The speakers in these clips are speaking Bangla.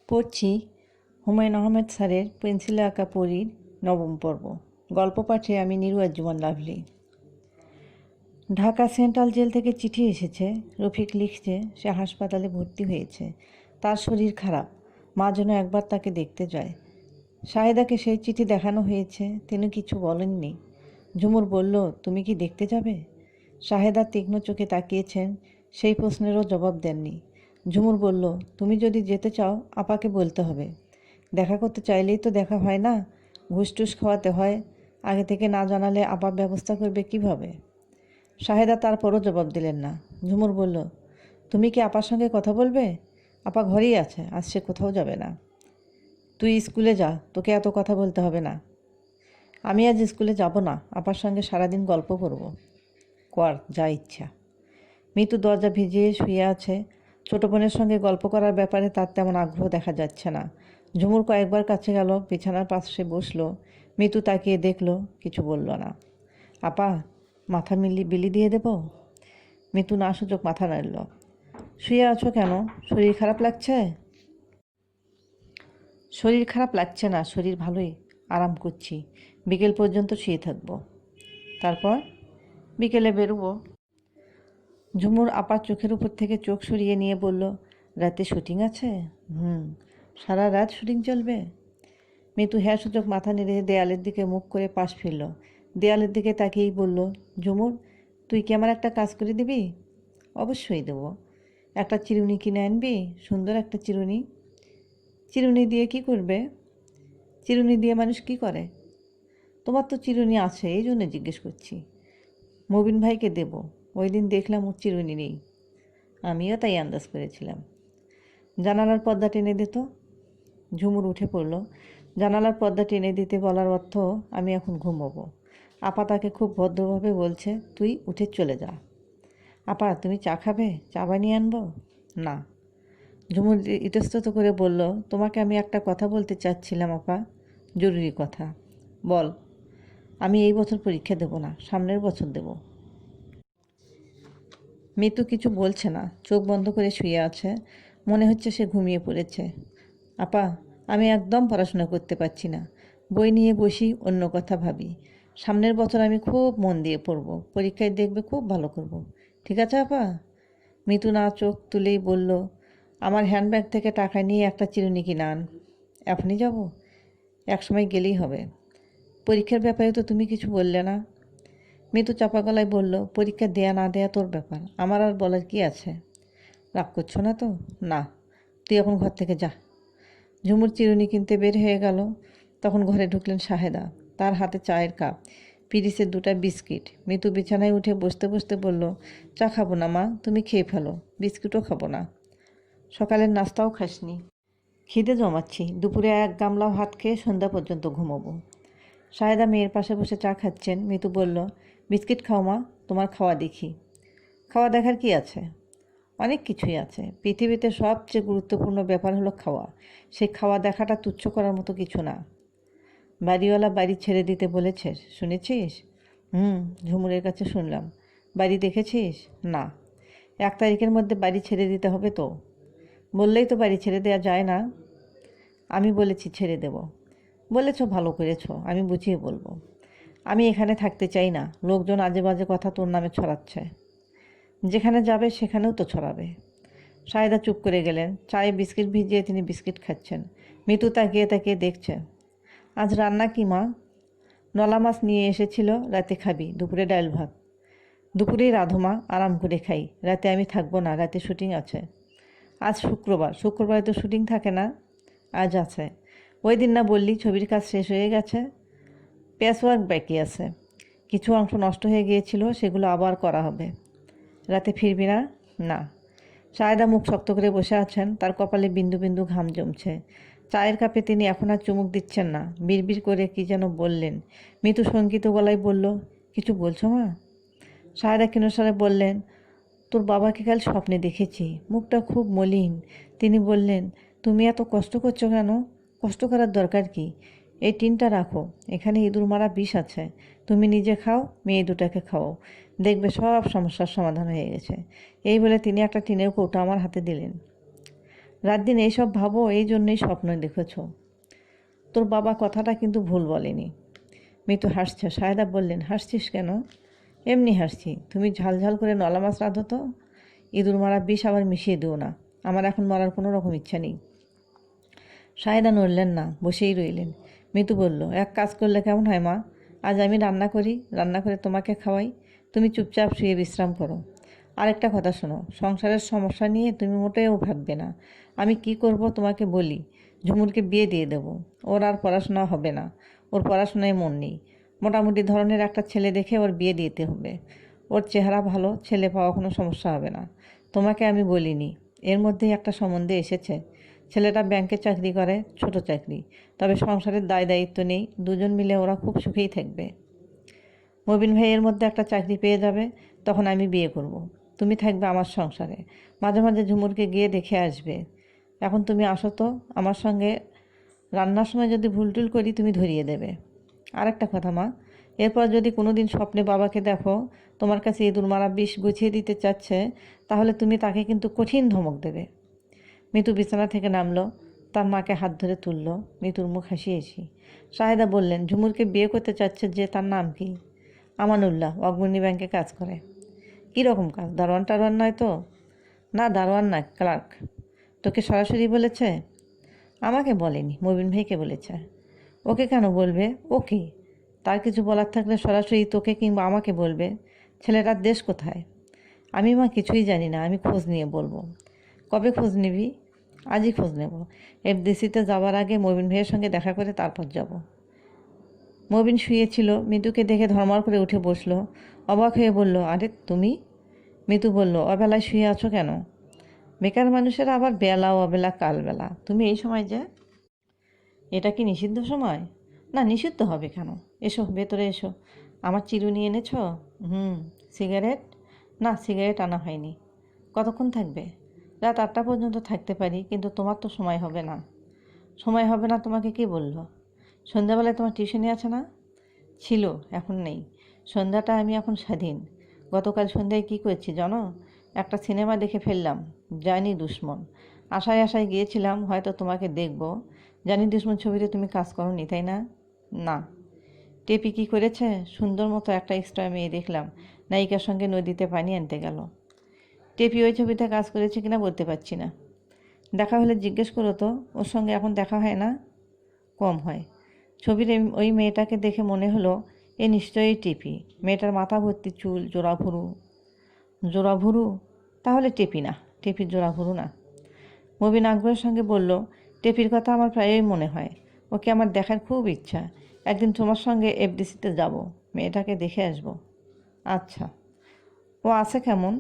পড়ছি হুমায়ুন আহমেদ স্যারের পেন্সিলে আঁকা পরীর নবম পর্ব। গল্প পাঠে আমি নিরু আঞ্জুমান লাভলি। ঢাকা সেন্ট্রাল জেল থেকে চিঠি এসেছে। রফিক লিখছে সে হাসপাতালে ভর্তি হয়েছে, তার শরীর খারাপ, মা যেন একবার তাকে দেখতে যায়। শাহেদাকে সেই চিঠি দেখানো হয়েছে, তিনি কিছু বলেননি। ঝুমুর বলল, তুমি কি দেখতে যাবে? শাহেদা তীক্ষ্ণ চোখে তাকিয়েছেন, সেই প্রশ্নেরও জবাব দেননি। ঝুমুর বলল, তুমি যদি যেতে চাও আপাকে বলতে হবে। দেখা করতে চাইলেই তো দেখা হয় না, ঘুষ টুস খাওয়াতে হয়। আগে থেকে না জানালে আপা ব্যবস্থা করবে কিভাবে? শাহেদা তারপরও জবাব দিলেন না। ঝুমুর বলল, তুমি কি আপার সঙ্গে কথা বলবে? আপা ঘরেই আছে, আজ সে কোথাও যাবে না। তুই স্কুলে যা, তোকে এত কথা বলতে হবে না। আমি আজ স্কুলে যাব না, আপার সঙ্গে সারাদিন গল্প করব। কর, যা ইচ্ছা। মিতু দরজা ভিজিয়ে শুয়ে আছে। ছোটো বোনের সঙ্গে গল্প করার ব্যাপারে তার তেমন আগ্রহ দেখা যাচ্ছে না। ঝুমুর কয়েকবার কাছে গেল, বিছানার পাশে বসলো। মিতু তাকিয়ে দেখল, কিছু বলল না। আপা, মাথা বিলি দিয়ে দেব? মিতু না সুযোগ মাথা নাড়ল। শুয়ে আছো কেন? শরীর খারাপ লাগছে? শরীর খারাপ লাগছে না, শরীর ভালোই, আরাম করছি। বিকেল পর্যন্ত শুয়ে থাকবো, তারপর বিকেলে বেরোবো। ঝুমুর আপার চোখের উপর থেকে চোখ সরিয়ে নিয়ে বলল, রাতে শুটিং আছে? সারা রাত শুটিং চলবে? মিতু হ্যাঁ সূচক মাথা নেড়ে দেয়ালের দিকে মুখ করে পাশ ফিরল। দেয়ালের দিকে তাকিয়েই বলল, ঝুমুর, তুই কি আমার একটা কাজ করে দিবি? অবশ্যই দেবো। একটা চিরুনি কিনে আনবি, সুন্দর একটা চিরুনি। চিরুনি দিয়ে কি করবে? চিরুনি দিয়ে মানুষ কি করে? তোমার তো চিরুনি আছে, এই জন্য জিজ্ঞেস করছি। মবিন ভাইকে দেব, ওই দিন দেখলাম ওর চিরুনি নেই। আমিও তাই আন্দাজ করেছিলাম। জানালার পর্দা টেনে দিত। ঝুমুর উঠে পড়ল। জানালার পর্দা টেনে দিতে বলার অর্থ আমি এখন ঘুমোবো। আপা তাকে খুব ভদ্রভাবে বলছে, তুই উঠে চলে যা। আপা, তুমি চা খাবে? চা বানিয়ে আনবো? না। ঝুমুর ইতস্তত করে বলল, তোমাকে আমি একটা কথা বলতে চাচ্ছিলাম আপা, জরুরি কথা। বল। আমি এই বছর পরীক্ষা দেব না, সামনের বছর দেব। মিতু কিছু বলছে না, চোখ বন্ধ করে শুয়ে আছে। মনে হচ্ছে সে ঘুমিয়ে পড়েছে। আপা, আমি একদম পড়াশোনা করতে পারছি না। বই নিয়ে বসি, অন্য কথা ভাবি। সামনের বছর আমি খুব মন দিয়ে পড়ব, পরীক্ষায় দেখবে খুব ভালো করব। ঠিক আছে আপা? মিতু না চোখ তুলেই বলল, আমার হ্যান্ডব্যাগ থেকে টাকা নিয়ে একটা চিরুনি কিনে আন। এখনই যাব? একসময় গেলেই হবে। পরীক্ষার ব্যাপারে তো তুমি কিছু বললে না। মিতু চাপা গলায় বলল, পরীক্ষা দেয়া না দেয়া তোর ব্যাপার, আমার আর বলার কি আছে? রাগ করছো না তো? না। তুই এখন ঘর থেকে যা। ঝুমুর চিরুনি কিনতে বের হয়ে গেল। তখন ঘরে ঢুকলেন শাহেদা, তার হাতে চায়ের কাপ, পিরিসের 2টা বিস্কিট। মিতু বিছানায় উঠে বসতে বসতে বলল, চা খাবো না মা, তুমি খেয়ে ফেলো। বিস্কিটও খাবো না। সকালের নাস্তাও খাসনি? খিদে জমাচ্ছি, দুপুরে 1 গামলা ভাত খেয়ে সন্ধ্যা পর্যন্ত ঘুমোবো। শাহেদা মেয়ের পাশে বসে চা খাচ্ছেন। মিতু বলল, বিস্কিট খাও মা, তোমার খাওয়া দেখি। খাওয়া দেখার কি আছে? অনেক কিছুই আছে। পৃথিবীতে সবচেয়ে গুরুত্বপূর্ণ ব্যাপার হলো খাওয়া। সেই খাওয়া দেখাটা তুচ্ছ করার মতো কিছু না। বাড়িওয়ালা বাড়ি ছেড়ে দিতে বলেছে, শুনেছিস? ঝুমুরের কাছে শুনলাম। বাড়ি দেখেছিস? না। 1 তারিখের মধ্যে বাড়ি ছেড়ে দিতে হবে তো। বললেই তো বাড়ি ছেড়ে দেওয়া যায় না। আমি বলেছি ছেড়ে দেব। বলেছ, ভালো করেছ, আমি বুঝিয়ে বলবো। আমি এখানে থাকতে চাই না, লোকজন আজে বাজে কথা তোর নামে ছড়াচ্ছে। যেখানে যাবে সেখানেও তো ছড়াবে। শাহেদা চুপ করে গেলেন। চায়ে বিস্কিট ভিজিয়ে তিনি বিস্কিট খাচ্ছেন। মিতু তাকিয়ে তাকিয়ে দেখছে। আজ রান্না কি মা? নলা মাছ নিয়ে এসেছিল, রাতে খাবি, দুপুরে ডাল ভাত। দুপুরেই রাঁধো মা, আরাম করে খাই, রাতে আমি থাকবো না, রাতে শুটিং আছে। আজ শুক্রবার, শুক্রবারে তো শুটিং থাকে না। আজ আছে। ওই দিন না বললি ছবির কাজ শেষ হয়ে গেছে? প্যাচওয়ার্ক বাকি আছে, কিছু অংশ নষ্ট হয়ে গিয়েছিল, সেগুলো আবার করা হবে। রাতে ফিরবি না? না। শাহেদা মুখ শক্ত করে বসে আছেন, তার কপালে বিন্দু বিন্দু ঘাম জমছে। চায়ের কাপে তিনি এখন আর চুমুক দিচ্ছেন না, বিড়বিড় করে কি যেন বললেন। মিতু শঙ্কিত গলায় বলল, কিছু বলছো মা? শাহেদা ক্ষীণস্বরে বললেন, তোর বাবাকে কাল স্বপ্নে দেখেছি, মুখটা খুব মলিন। তিনি বললেন, তুমি এত কষ্ট করছো কেন? কষ্ট করার দরকার কি? এই টিনটা রাখো, এখানে ইঁদুর মারা বিষ আছে, তুমি নিজে খাও, মেয়ে দুটাকে খাও, দেখবে সব সমস্যার সমাধান হয়ে গেছে। এই বলে তিনি একটা টিনের কৌটো আমার হাতে দিলেন। রাত দিন এইসব ভাবো, এই জন্যই স্বপ্ন দেখেছ। তোর বাবা কথাটা কিন্তু ভুল বলেনি। মিতু হাসছে। সাহেদা বললেন, হাসছিস কেন? এমনি হাসছি। তুমি ঝালঝাল করে নলা মাছ রাঁধো তো। ইঁদুর মারা বিষ আবার মিশিয়ে দিও না, আমার এখন মরার কোনো রকম ইচ্ছা নেই। সাহেদা নড়লেন না, বসেই রইলেন। মিতু বলল, এক কাজ করলে কেমন হয় মা? আজ আমি রান্না করি, রান্না করে তোমাকে খাওয়াই, তুমি চুপচাপ শুয়ে বিশ্রাম করো। আরেকটা কথা শোনো, সংসারের সমস্যা নিয়ে তুমি মোটেও ভাববে না। আমি কি করব তোমাকে বলি। ঝুমুরকে বিয়ে দিয়ে দেবো। ওর আর পড়াশোনা হবে না, ওর পড়াশোনায় মন নেই। মোটামুটি ধরনের একটা ছেলে দেখে ওর বিয়ে দিতে হবে। ওর চেহারা ভালো, ছেলে পাওয়া কোনো সমস্যা হবে না। তোমাকে আমি বলিনি, এর মধ্যেই একটা সম্বন্ধে এসেছে। ছেলেটা ব্যাংকে চাকরি করে, ছোট চাকরি, তবে সংসারের দায় দায়িত্ব নেই। দুজন মিলে ওরা খুব সুখেই থাকবে। মবিন ভাইয়ের মধ্যে একটা চাকরি পেয়ে যাবে, তখন আমি বিয়ে করব। তুমি থাকবে আমার সংসারে, মাঝে মাঝে ঝুমুরকে গিয়ে দেখে আসবে। এখন তুমি আসো তো আমার সঙ্গে। রান্নার সময় যদি ভুলটুল করি তুমি ধরিয়ে দেবে। আর একটা কথা মা, এরপর যদি কোনো দিন স্বপ্নে বাবাকে দেখো তোমার কাছে ইঁদুর মারা বিষ গুছিয়ে দিতে চাচ্ছে, তাহলে তুমি তাকে কিন্তু কঠিন ধমক দেবে। মিতু বিছানা থেকে নামলো, তার মাকে হাত ধরে তুলল। মিতুর মুখ হাসিয়েছি। সাহেদা বললেন, ঝুমুরকে বিয়ে করতে চাচ্ছে যে, তার নাম কি? আমানুল্লাহ, অগ্রণী ব্যাংকে কাজ করে। কী রকম কাজ? দারোয়ান টারোয়ান নয় তো? না, দারোয়ান না, ক্লার্ক। তোকে সরাসরি বলেছে? আমাকে বলেনি, মবিন ভাইকে বলেছে। ওকে কেন বলবে? ওকে, তার কিছু বলার থাকলে সরাসরি তোকে কিংবা আমাকে বলবে। ছেলেটার দেশ কোথায়? আমি মা কিছুই জানি না, আমি খোঁজ নিয়ে বলবো। কবে খোঁজ নিবি? আজই খোঁজ নেব। এফডিসিতে যাওয়ার আগে মবিন ভাইয়ের সঙ্গে দেখা করে তারপর যাব। মবিন শুয়েছিল, মিতুকে দেখে ধর্মর করে উঠে বসলো। অবাক হয়ে বলল, আরে তুমি? মিতু বলল, অবেলায় শুয়ে আছো কেন? বেকার মানুষেরা আবার বেলা অবেলা কালবেলা, তুমি এই সময় যে? এটা কি নিষিদ্ধ সময়? না, নিষিদ্ধ হবে কেন? এসো ভেতরে এসো। আমার চিরুনি এনেছ? হুম। সিগারেট? না, সিগারেট আনা হয়নি। কতক্ষণ থাকবে? রাত 8টা পর্যন্ত থাকতে পারি, কিন্তু তোমার তো সময় হবে না। সময় হবে না তোমাকে কে বলল? সন্ধ্যাবেলায় তোমার টিউশনি আছে না? ছিল, এখন নেই। সন্ধ্যাটা আমি এখন স্বাধীন। গতকাল সন্ধ্যায় কী করেছি জানো? একটা সিনেমা দেখে ফেললাম, জানি দুশ্মন। আশায় আশায় গিয়েছিলাম হয়তো তোমাকে দেখব। জানি দুশ্মন ছবিতে তুমি কাজ করোনি, তাই না? না। টেপি কী করেছে? সুন্দর মতো একটা এক্সট্রা মেয়ে দেখলাম, নায়িকার সঙ্গে নদীতে পানি আনতে গেল। টেপি ওই ছবিতে কাজ করেছে কিনা বলতে পারছি না। দেখা হলে জিজ্ঞেস করো তো, ওর সঙ্গে এখন দেখা হয় না? কম হয়। ছবির ওই মেয়েটাকে দেখে মনে হলো এ নিশ্চয়ই টেপি। মেয়েটার মাথা ভর্তি চুল, জোড়া ভুরু। জোড়া ভুরু? তাহলে টেপি না, টেপির জোড়া ভুরু না। মবিন আগ্রহের সঙ্গে বলল, টেপির কথা আমার প্রায়ই মনে হয়। ওকে আমার দেখার খুব ইচ্ছা। একদিন তোমার সঙ্গে এফডিসিতে যাব, মেয়েটাকে দেখে আসব। আচ্ছা। ও আছে কেমন?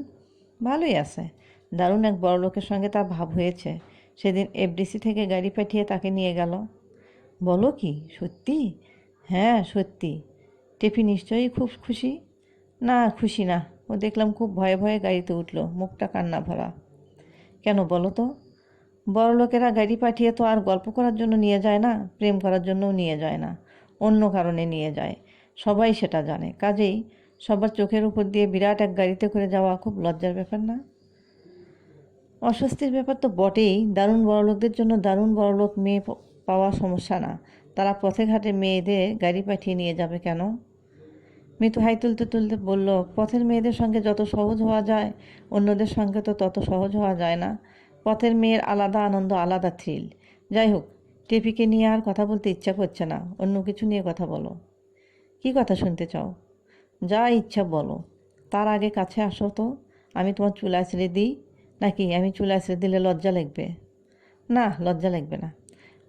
ভালোই আছে। দারুণ এক বড় লোকের সঙ্গে তার ভাব হয়েছে। সেদিন এফডিসি থেকে গাড়ি পাঠিয়ে তাকে নিয়ে গেল। বলো কি, সত্যি? হ্যাঁ, সত্যি। টেপি নিশ্চয়ই খুব খুশি। না, খুশি না। ও দেখলাম খুব ভয়ে ভয়ে গাড়িতে উঠল, মুখটা কান্না ভরা। কেন বলো তো? বড়লোকেরা গাড়ি পাঠিয়ে তো আর গল্প করার জন্য নিয়ে যায় না, প্রেম করার জন্যও নিয়ে যায় না, অন্য কারণে নিয়ে যায়। সবাই সেটা জানে। কাজেই সবার চোখের উপর দিয়ে বিরাট এক গাড়িতে করে যাওয়া খুব লজ্জার ব্যাপার না? অস্বস্তির ব্যাপার তো বটেই। দারুণ বড়লোকদের জন্য দারুণ বড়লোক মেয়ে পাওয়া সমস্যা না। তারা পথে ঘাটে মেয়েদের গাড়ি পাঠিয়ে নিয়ে যাবে কেন? মিতু হাই তুলতে তুলতে বলল, পথের মেয়েদের সঙ্গে যত সহজ হওয়া যায়, অন্যদের সঙ্গে তো তত সহজ হওয়া যায় না। পথের মেয়ের আলাদা আনন্দ, আলাদা থ্রিল। যাই হোক, টেপিকে নিয়ে আর কথা বলতে ইচ্ছা করছে না, অন্য কিছু নিয়ে কথা বলো। কি কথা শুনতে চাও? যা ইচ্ছা বলো। তার আগে কাছে আসো তো। আমি তোমার চুল আঁচড়ে দিই? নাকি আমি চুল আঁচড়ে দিলে লজ্জা লাগবে? না, লজ্জা লাগবে না।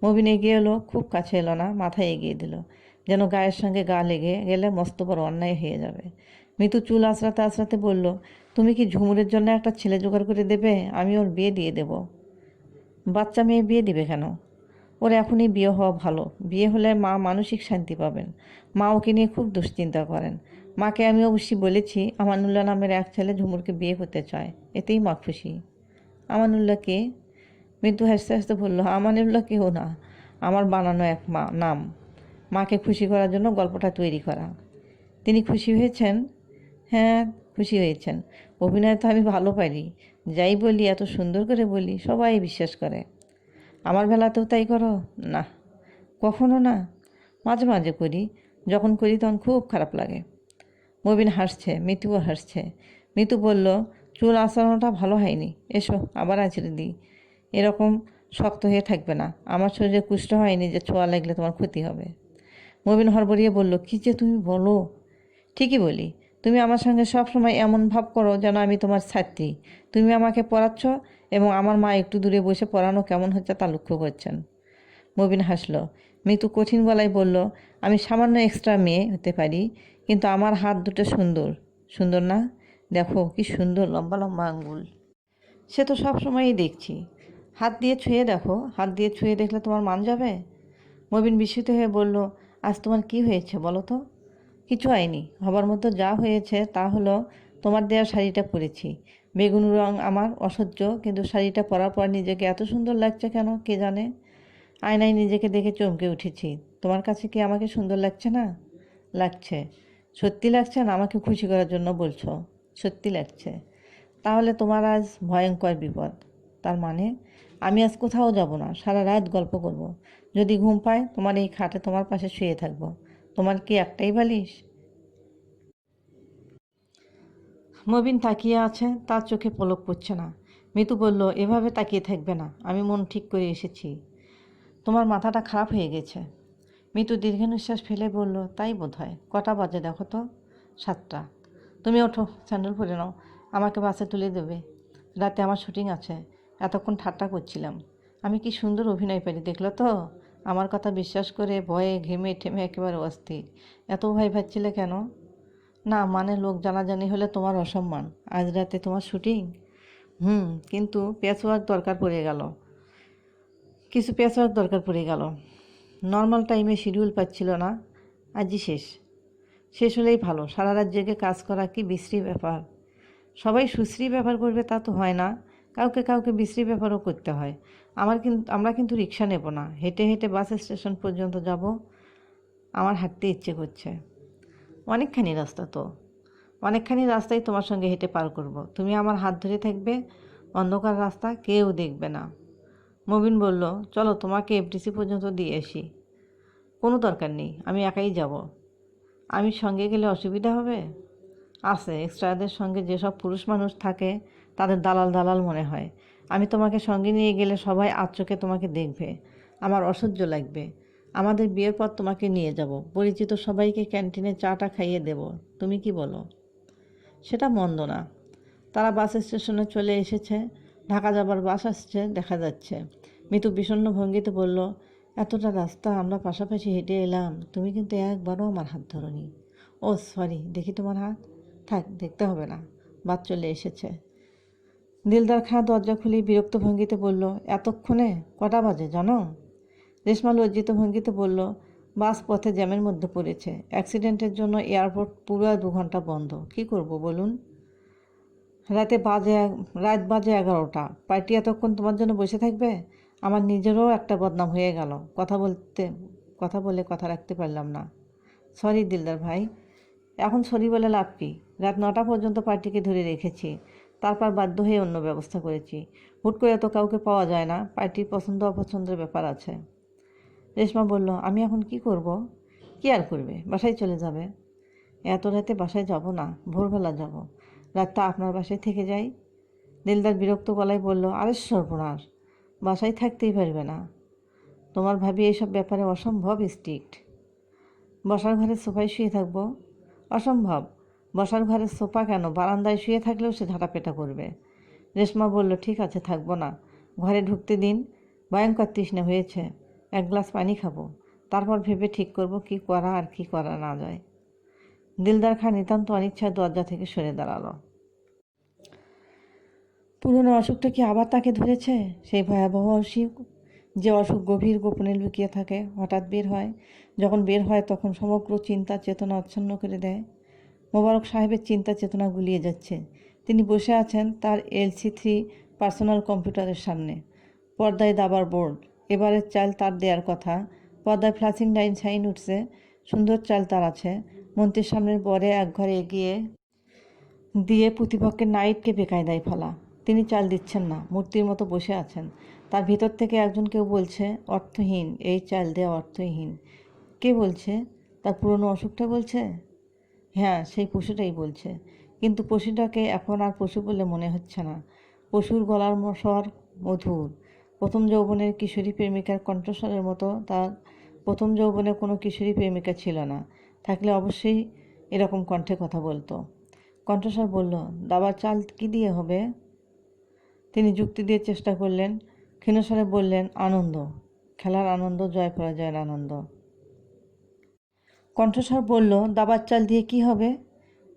মবিন এগিয়ে এলো, খুব কাছে এলো না, মাথায় এগিয়ে দিল, যেন গায়ের সঙ্গে গা লেগে গেলে মস্ত বড় অন্যায় হয়ে যাবে। মিতু চুল আঁচড়াতে আঁচড়াতে বলল, তুমি কি ঝুমুরের জন্য একটা ছেলে জোগাড় করে দেবে? আমি ওর বিয়ে দিয়ে দেব। বাচ্চা মেয়ে বিয়ে দিবে কেন? ওর এখনই বিয়ে হওয়া ভালো। বিয়ে হলে মা মানসিক শান্তি পাবেন। মা ওকে নিয়ে খুব দুশ্চিন্তা করেন। মাকে আমি অবশ্যই বলেছি আমানুল্লাহ নামের এক ছেলে ঝুমুরকে বিয়ে করতে চায়, এতেই মা খুশি। আমানুল্লাহ কে? মৃদু হাসতে হাসতে বলল, আমানুল্লাহ কেউ না, আমার বানানো এক নাম। মাকে খুশি করার জন্য গল্পটা তৈরি করা। তিনি খুশি হয়েছেন? হ্যাঁ, খুশি হয়েছেন। অভিনয় তো আমি ভালো পারি, যাই বলি এত সুন্দর করে বলি, সবাই বিশ্বাস করে। আমার বেলাতেও তাই করো? না, কখনো না। মাঝে মাঝে করি, যখন করি তখন খুব খারাপ লাগে। মবিন হাসছে, মিতুও হাসছে। মিতু বলল, চুল আঁচড়ানোটা ভালো হয়নি, এসো আবার আঁচড়ে দিই। এরকম শক্ত হয়ে থাকবে না, আমার শরীরে কুষ্ঠ হয়নি যে ছোঁয়া লাগলে তোমার ক্ষতি হবে। মবিন হড়বড়িয়ে বলল, কী যে তুমি বলো। ঠিকই বলি, তুমি আমার সঙ্গে সব সময় এমন ভাব করো যেন আমি তোমার ছাত্রী। তুমি আমাকে পড়াচ্ছ এবং আমার মা একটু দূরে বসে পড়ানো কেমন হচ্ছে তা লক্ষ্য করছেন। মবিন হাসল। মিতু কঠিন গলায় বলল, আমি সামান্য এক্সট্রা মেয়ে হতে পারি, কিন্তু আমার হাত দুটো সুন্দর। সুন্দর না? দেখো কি সুন্দর লম্বা লম্বা আঙ্গুল। সে তো সব সময়ই দেখছি। হাত দিয়ে ছুঁয়ে দেখো, হাত দিয়ে ছুঁয়ে দেখলে তোমার মান যাবে? মবিন বিস্মিত হয়ে বলল, আজ তোমার কি হয়েছে বলো তো? কিছু হয়নি, হবার মতো যা হয়েছে তা হলো তোমার দেওয়া শাড়িটা পরেছি। বেগুন রং আমার অসহ্য, কিন্তু শাড়িটা পরার পর নিজেকে এত সুন্দর লাগছে কেন কে জানে। আয়নায় নিজেকে দেখে চমকে উঠেছি। তোমার কাছে কি আমাকে সুন্দর লাগছে না? লাগছে। সত্যি লাগছে না আমাকে খুশি করার জন্য বলছো? সত্যি লাগছে। তাহলে তোমার আজ ভয়ঙ্কর বিপদ। তার মানে আমি আজ কোথাও যাব না, সারা রাত গল্প করব। যদি ঘুম পায় তোমার এই খাটে তোমার পাশে শুয়ে থাকব। তোমার কি একটাই বালিশ? মবিন তাকিয়ে আছে, তার চোখে পলক পড়ছে না। মিতু বলল, এভাবে তাকিয়ে থাকবে না, আমি মন ঠিক করে এসেছি। তোমার মাথাটা খারাপ হয়ে গেছে। মিতু দীর্ঘ নিঃশ্বাস ফেলে বলল, তাই বোধ হয়। কটা বাজে দেখো তো? 7টা। তুমি ওঠো, স্যান্ডেল পরে নাও, আমাকে বাসে তুলে দেবে। রাতে আমার শুটিং আছে। এতক্ষণ ঠাট্টা করছিলাম। আমি কি সুন্দর অভিনয় পারি দেখলো তো? আমার কথা বিশ্বাস করে ভয়ে ঘেমে ঠেমে একেবারে অস্থির। এত ভয় পাচ্ছিলে কেন? না মানে লোক জানাজানি হলে তোমার অসম্মান। আজ রাতে তোমার শুটিং। কিন্তু পেঁচওয়ার্ক দরকার পড়ে গেল। কিছু পেঁচওয়ার্ক দরকার পড়ে গেল। নর্মাল টাইমে শিডিউল পাচ্ছিল না। আজই শেষ। শেষ হলেই ভালো। সারা রাত জেগে কাজ করা কি বিশ্রী ব্যাপার। সবাই সুশ্রী ব্যাপার করবে তা তো হয় না, কাউকে কাউকে বিশ্রী ব্যাপারও করতে হয়। আমরা কিন্তু রিক্সা নেব না, হেঁটে হেঁটে বাস স্টেশন পর্যন্ত যাব। আমার হাঁটতে ইচ্ছে করছে। অনেকখানি রাস্তা তো। অনেকখানি রাস্তায় তোমার সঙ্গে হেঁটে পার করব। তুমি আমার হাত ধরে থাকবে। অন্ধকার রাস্তা, কেউ দেখবে না। মবিন বলল, চলো তোমাকে এফডিসি পর্যন্ত দিয়ে আসি। কোনো দরকার নেই, আমি একাই যাব। আমি সঙ্গে গেলে অসুবিধা হবে? আছে, এক্সট্রাদের সঙ্গে যেসব পুরুষ মানুষ থাকে তাদের দালাল দালাল মনে হয়। আমি তোমাকে সঙ্গে নিয়ে গেলে সবাই আচোখে তোমাকে দেখবে, আমার অসহ্য লাগবে। আমাদের বিয়ের পর তোমাকে নিয়ে যাব, পরিচিত সবাইকে ক্যান্টিনে চাটা খাইয়ে দেব। তুমি কি বলো? সেটা মন্দ না। তারা বাস স্টেশনে চলে এসেছে। ঢাকা যাবার বাস আসছে দেখা যাচ্ছে। মিতু বিষণ্ণ ভঙ্গিতে বলল, এতটা রাস্তা আমরা পাশাপাশি হেঁটে এলাম, তুমি কিন্তু একবারও আমার হাত ধরোনি। ও সরি, দেখি তোমার হাত। থাক, দেখতে হবে না, বাদ চলে এসেছে। দিলদার খাঁ দরজা খুলে বিরক্ত ভঙ্গিতে বলল, এতক্ষণে কটা বাজে জানো? রেশমা লজ্জিত ভঙ্গিতে বলল, বাস পথে জ্যামের মধ্যে পড়েছে। অ্যাক্সিডেন্টের জন্য এয়ারপোর্ট পুরো 2 ঘন্টা বন্ধ। কি করব বলুন? রাত বাজে 11টা। পার্টি এতক্ষণ তোমার জন্য বসে থাকবে? আমার নিজেরও একটা বদনাম হয়ে গেল। কথা বলে কথা রাখতে পারলাম না। সরি দিলদার ভাই। এখন সরি বলে লাভ কি? রাত 9টা পর্যন্ত পার্টিকে ধরে রেখেছি, তারপর বাধ্য হয়ে অন্য ব্যবস্থা করেছি। হুট করে তো কাউকে পাওয়া যায় না, পার্টির পছন্দ অপছন্দের ব্যাপার আছে। রেশমা বলল, আমি এখন কি করব? কি আর করবে, বাসায় চলে যাবে। এত রাতে বাসায় যাব না, ভোরবেলা যাব। রাতটা আপনার বাসায় থেকে যাই। দিলদার বিরক্ত গলায় বলল, আরে সর্বনাশ, বাসায় থাকতেই পারবে না? তোমার ভাবি এইসব ব্যাপারে অসম্ভব স্ট্রিক্ট। বসার ঘরের সোফায় শুয়ে থাকবো? অসম্ভব। বসার ঘরের সোফা কেন, বারান্দায় শুয়ে থাকলেও সে ঝাঁটাপেটা করবে। রেশমা বলল, ঠিক আছে থাকবো না, ঘরে ঢুকতে দিন। ভয়ঙ্কর তৃষ্ণা হয়েছে, 1 গ্লাস পানি খাবো, তারপর ভেবে ঠিক করব কি করা আর কি করা না যায়। দিলদার খাঁ নিতান্ত অনিচ্ছায় দরজা থেকে সরে দাঁড়ালো। পুরনো অসুখটা কি আবার তাকে ধরেছে? সেই ভয়াবহ অসুখ, যে অসুখ গভীর গোপনে লুকিয়ে থাকে, হঠাৎ বের হয়। যখন বের হয় তখন সমগ্র চিন্তা চেতনা আচ্ছন্ন করে দেয়। মোবারক সাহেবের চিন্তা চেতনা গুলিয়ে যাচ্ছে। তিনি বসে আছেন তার LC3 পার্সোনাল কম্পিউটারের সামনে। পর্দায় দাবার বোর্ড, এবারের চাল তার দেওয়ার কথা। পর্দায় ফ্ল্যাশিং লাইন সাইন উঠছে, সুন্দর চাল তার আছে। মন্ত্রীর সামনের বরে এক ঘরে এগিয়ে দিয়ে প্রতিপক্ষের নাইটকে বেকায়দায় ফেলা। তিনি চাল দিচ্ছেন না, মূর্তির মতো বসে আছেন। তার ভিতর থেকে একজন কেউ বলছে, অর্থহীন, এই চাল দেওয়া অর্থহীন। কে বলছে? তার পুরনো অসুখটা বলছে? হ্যাঁ, সেই পশুটাই বলছে। কিন্তু পশুটাকে এখন আর পশু বলে মনে হচ্ছে না। পশুর গলার স্বর মধুর। প্রথম যৌবনের কিশোরী প্রেমিকার কণ্ঠস্বরের মতো তার প্রথম যৌবনে কোনো কিশোরী প্রেমিকা ছিল না। থাকলে অবশ্যই এরকম কণ্ঠে কথা বলতো। কণ্ঠস্বর বলল, দাবার চাল কি দিয়ে হবে? তিনি যুক্তি দিয়ে চেষ্টা করলেন। ক্ষীণস্বরে বললেন, আনন্দ। খেলার আনন্দ, জয় পরাজয়ের আনন্দ। কণ্ঠস্বর বলল, দাবার চাল দিয়ে কি হবে?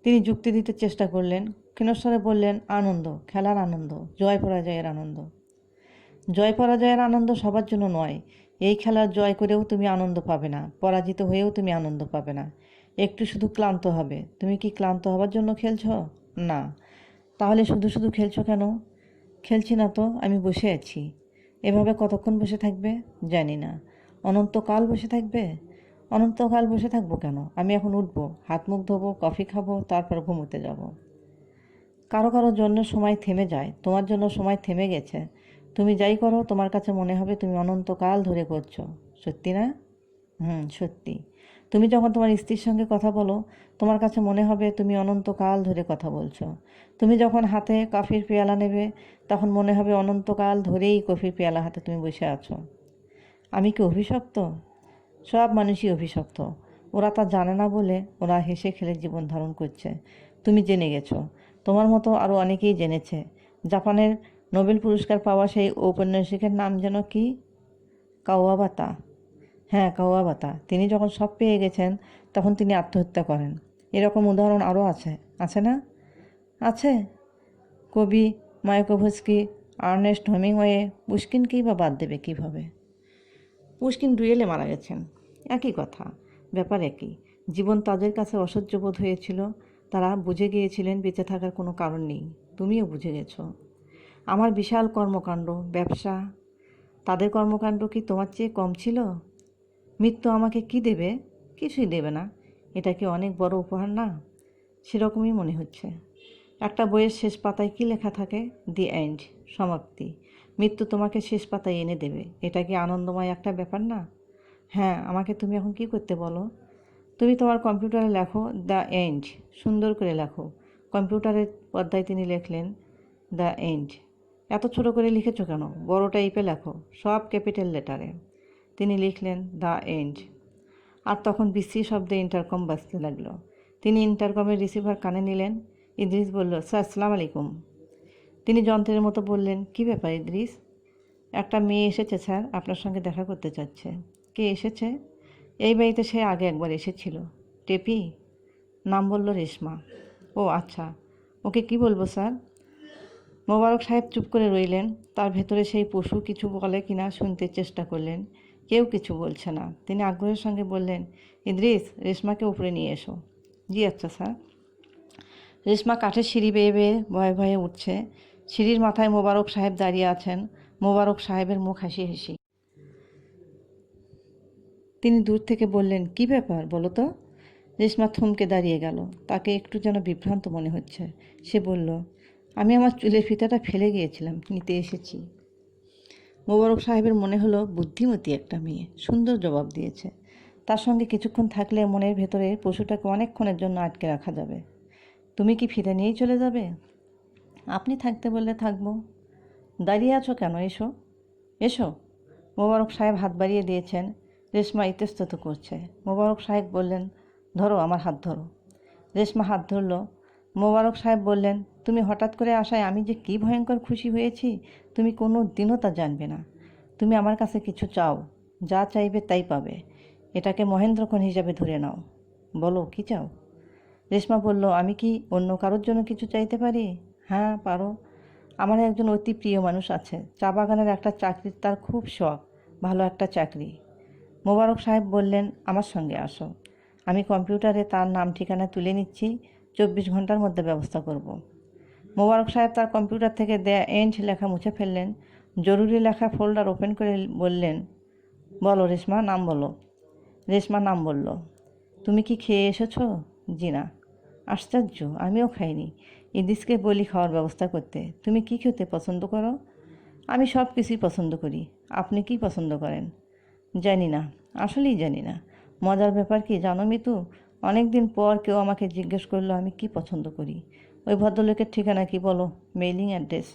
তিনি যুক্তি দিতে চেষ্টা করলেন। ক্ষীণস্বরে বললেন, আনন্দ, খেলার আনন্দ, জয় পরাজয়ের আনন্দ। জয় পরাজয়ের আনন্দ সবার জন্য নয়। এই খেলার জয় করেও তুমি আনন্দ পাবে না, পরাজিত হয়েও তুমি আনন্দ পাবে না। একটু শুধু ক্লান্ত হবে। তুমি কি ক্লান্ত হবার জন্য খেলছ? না। তাহলে শুধু শুধু খেলছো কেন? খেলছি না তো, আমি বসে আছি। এভাবে কতক্ষণ বসে থাকবে? জানি না। অনন্তকাল বসে থাকবে? অনন্তকাল বসে থাকবো কেন? আমি এখন উঠবো, হাত মুখ ধোবো, কফি খাবো, তারপর ঘুমোতে যাব। কারো কারো জন্য সময় থেমে যায়, তোমার জন্য সময় থেমে গেছে। তুমি যাই করো, তোমার কাছে মনে হবে তুমি অনন্তকাল ধরে করছো। সত্যি না? সত্যি। তুমি যখন তোমার স্ত্রীর সঙ্গে কথা বলো, তোমার কাছে মনে হবে তুমি অনন্তকাল ধরে কথা বলছো। তুমি যখন হাতে কফির পেয়ালা নেবে, তখন মনে হবে অনন্তকাল ধরেই কফির পেয়ালা হাতে তুমি বসে আছো। আমি কি অভিশপ্ত? সব মানুষই অভিশপ্ত। ওরা তা জানে না বলে ওরা হেসে খেলে জীবন ধারণ করছে। তুমি জেনে গেছো। তোমার মতো আরও অনেকেই জেনেছে। জাপানের নোবেল পুরস্কার পাওয়া সেই ঔপন্যাসিকের নাম যেন কি? কাওয়াবাতা। হ্যাঁ, কাওয়াবাতা। তিনি যখন সব পেয়ে গেছেন, তখন তিনি আত্মহত্যা করেন। এরকম উদাহরণ আরও আছে, আছে না? আছে। কবি মায়াকোভস্কি, আর্নেস্ট হেমিংওয়ে, পুশকিনকেই বা বাদ দেবে কীভাবে? পুশকিন ডুয়েলে মারা গেছেন। একই কথা, ব্যাপার একই। জীবন তাদের কাছে অসহ্য বোধ হয়েছিল। তারা বুঝে গিয়েছিলেন বেঁচে থাকার কোনো কারণ নেই। তুমিও বুঝে গেছো। আমার বিশাল কর্মকাণ্ড, ব্যবসা, তাদের কর্মকাণ্ড কি তোমার চেয়ে কম ছিল? মৃত্যু আমাকে কি দেবে? কিছুই দেবে না। এটা কি অনেক বড় উপহার না? সেরকমই মনে হচ্ছে। একটা বইয়ের শেষ পাতায় কি লেখা থাকে? দি এন্ড, সমাপ্তি। মৃত্যু তোমাকে শেষ পাতায় এনে দেবে। এটা কি আনন্দময় একটা ব্যাপার না? হ্যাঁ, আমাকে তুমি এখন কি করতে বলো? তুমি তোমার কম্পিউটারে লেখো দ্য এন্ড, সুন্দর করে লেখো। কম্পিউটারের পর্দায় তিনি লিখলেন, দ্য এন্ড। এত ছোট করে লিখেছো কেন? বড় টাইপে লেখো, সব ক্যাপিটাল লেটারে। তিনি লিখলেন, দ্য এন্ড। আর তখন বিশ্রী শব্দে ইন্টারকম বাজতে লাগলো। তিনি ইন্টারকমের রিসিভার কানে নিলেন। ইদ্রিস বলল, স্যার, আসসালামু আলাইকুম। তিনি যন্ত্রের মতো বললেন, কী ব্যাপার ইদ্রিস? একটা মেয়ে এসেছে স্যার, আপনার সঙ্গে দেখা করতে চাচ্ছে। কে এসেছে? এই বাড়িতে সে আগে একবার এসেছিল। টেপি? নাম বলল রেশমা। ও আচ্ছা, ওকে কি বলবো স্যার? মোবারক সাহেব চুপ করে রইলেন। তার ভেতরে সেই পশু কিছু বলে কিনা শুনতে চেষ্টা করলেন। কেউ কিছু বলছে না। তিনি আগ্রহের সঙ্গে বললেন, ইদ্রিস, রেশমাকে উপরে নিয়ে এসো। জি আচ্ছা স্যার। রেশমা কাঠের সিঁড়ি বেয়ে বেয়ে ভয়ে ভয়ে উঠছে। সিঁড়ির মাথায় মোবারক সাহেব দাঁড়িয়ে আছেন। মোবারক সাহেবের মুখ হাসি হাসি। তিনি দূর থেকে বললেন, কি ব্যাপার বলো তো? রেশমা থমকে দাঁড়িয়ে গেল। তাকে একটু যেন বিভ্রান্ত মনে হচ্ছে। সে বলল, আমি আমার চুলের ফিতাটা ফেলে গিয়েছিলাম, নিতে এসেছি। মোবারক সাহেবের মনে হলো বুদ্ধিমতী একটা মেয়ে, সুন্দর জবাব দিয়েছে। তার সঙ্গে কিছুক্ষণ থাকলে মনের ভেতরে পশুটাকে অনেকক্ষণের জন্য আটকে রাখা যাবে। তুমি কি ফিরে নিয়েই চলে যাবে? আপনি থাকতে বললে থাকবো। দাঁড়িয়ে আছো কেন? এসো, এসো। মোবারক সাহেব হাত বাড়িয়ে দিয়েছেন। রেশমা ইতস্তত করছে। মোবারক সাহেব বললেন, ধরো, আমার হাত ধরো। রেশমা হাত ধরল। মোবারক সাহেব বললেন, তুমি হঠাৎ করে আসায় আমি যে কী ভয়ঙ্কর খুশি হয়েছি, তুমি কোনো দিনও তা জানবে না। তুমি আমার কাছে কিছু চাও, যা চাইবে তাই পাবে। এটাকে মহেন্দ্রক্ষণ হিসাবে ধরে নাও। বলো, কী চাও? রেশমা বলল, আমি কি অন্য কারোর জন্য কিছু চাইতে পারি? হ্যাঁ, পারো। আমার একজন অতি প্রিয় মানুষ আছে। চা বাগানের একটা চাকরির তার খুব শখ, ভালো একটা চাকরি। মোবারক সাহেব বললেন, আমার সঙ্গে আসো। আমি কম্পিউটারে তার নাম ঠিকানা তুলে নিচ্ছি। 24 ঘন্টার মধ্যে ব্যবস্থা করব। মোবারক সাহেব তার কম্পিউটার থেকে দ্য এন্ড লেখা মুছে ফেললেন। জরুরি লেখা ফোল্ডার ওপেন করে বললেন, বলো রেশমা, নাম বলো। রেশমা নাম বলল। তুমি কি খেয়ে এসেছো? জি না। আশ্চর্য, আমিও খাইনি। ইদিসকে বলি খাওয়ার ব্যবস্থা করতে। তুমি কি খেতে পছন্দ করো? আমি সব কিছুই পছন্দ করি। আপনি কি পছন্দ করেন? জানি না, আসলেই জানি না। মজার ব্যাপার কি জানো মিতু, অনেক দিন পর কেউ আমাকে জিজ্ঞেস করলো আমি কি পছন্দ করি। ওই ভদ্রলোকের ঠিকানা কি বলো? Mailing address.